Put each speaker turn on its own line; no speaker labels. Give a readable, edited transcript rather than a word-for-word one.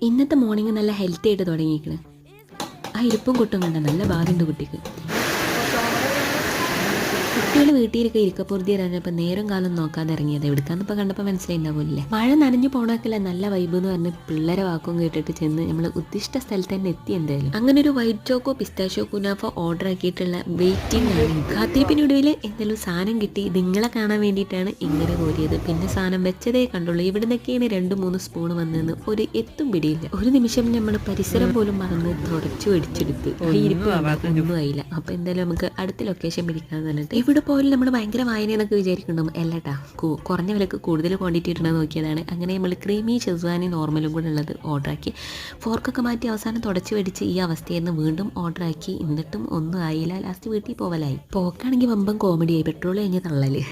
ഇന്നത്തെ മോർണിംഗ് നല്ല ഹെൽത്തി ആയിട്ട് തുടങ്ങിയിരിക്കണ്. ആ ഇരിപ്പും കൊട്ടും കണ്ട നല്ല ഭാരമുണ്ട് കുട്ടിക്ക്. കുട്ടികൾ വീട്ടിലൊക്കെ ഇരിക്കപ്പുറത്തി ഇറങ്ങിയപ്പോൾ നേരം കാലം നോക്കാതെ ഇറങ്ങിയത്. എവിടുക്കാന്നിപ്പോൾ കണ്ടപ്പോൾ മനസ്സിലായിണ്ടാവില്ലേ. മഴ നനഞ്ഞു പോണാക്കില്ല നല്ല വൈബ് എന്ന് പറഞ്ഞ് പിള്ളേരെ വാക്കും കേട്ടിട്ട് ചെന്ന് നമ്മൾ ഉദ്ദിഷ്ട സ്ഥലത്ത് തന്നെ എത്തി. എന്തായാലും അങ്ങനെ ഒരു വൈറ്റ് ചോക്കോ പിസ്താഷോ കുനാഫോ ഓർഡർ ആക്കിയിട്ടുള്ള വെയിറ്റിംഗ് ആണ്. കാത്തിരിപ്പിനൊടുവിൽ എന്തെങ്കിലും സാധനം കിട്ടി. നിങ്ങളെ കാണാൻ വേണ്ടിയിട്ടാണ് ഇങ്ങനെ കോരിയത്. പിന്നെ സാധനം വെച്ചതേ കണ്ടുള്ളൂ. ഇവിടെ നിന്നൊക്കെയാണ് 2-3 സ്പൂൺ വന്നെന്ന് ഒരു എത്തും പിടിയില്ല. ഒരു നിമിഷം നമ്മൾ പരിസരം പോലും മറന്ന് തുടച്ചു അടിച്ചെടുത്ത് ഇരിപ്പ് ഒന്നും ആയില്ല. അപ്പൊ എന്തായാലും നമുക്ക് അടുത്ത ലൊക്കേഷൻ പിടിക്കാന്ന് പറഞ്ഞിട്ട് ഇവിടെ പോയാലും നമ്മൾ ഭയങ്കര വായന എന്നൊക്കെ വിചാരിക്കുന്നുണ്ടാവും. അല്ലട്ടാ, കുറഞ്ഞ വിലക്ക് കൂടുതൽ ക്വാണ്ടിറ്റി ഇടണമെന്ന് നോക്കിയതാണ്. അങ്ങനെ നമ്മൾ ക്രീമി ഷെസ്വാനി നോർമലും കൂടെ ഉള്ളത് ഓർഡർ ആക്കി. ഫോർക്കൊക്കെ മാറ്റി അവസാനം തുടച്ചു മേടിച്ച് ഈ അവസ്ഥയെന്ന് വീണ്ടും ഓർഡർ ആക്കി. എന്നിട്ടും ഒന്നും ആയില്ല. ലാസ്റ്റ് വീട്ടിൽ പോവലായി. പോക്കാണെങ്കിൽ വമ്പം കോമഡിയായി. പെട്രോൾ കഴിഞ്ഞ് തള്ളല്.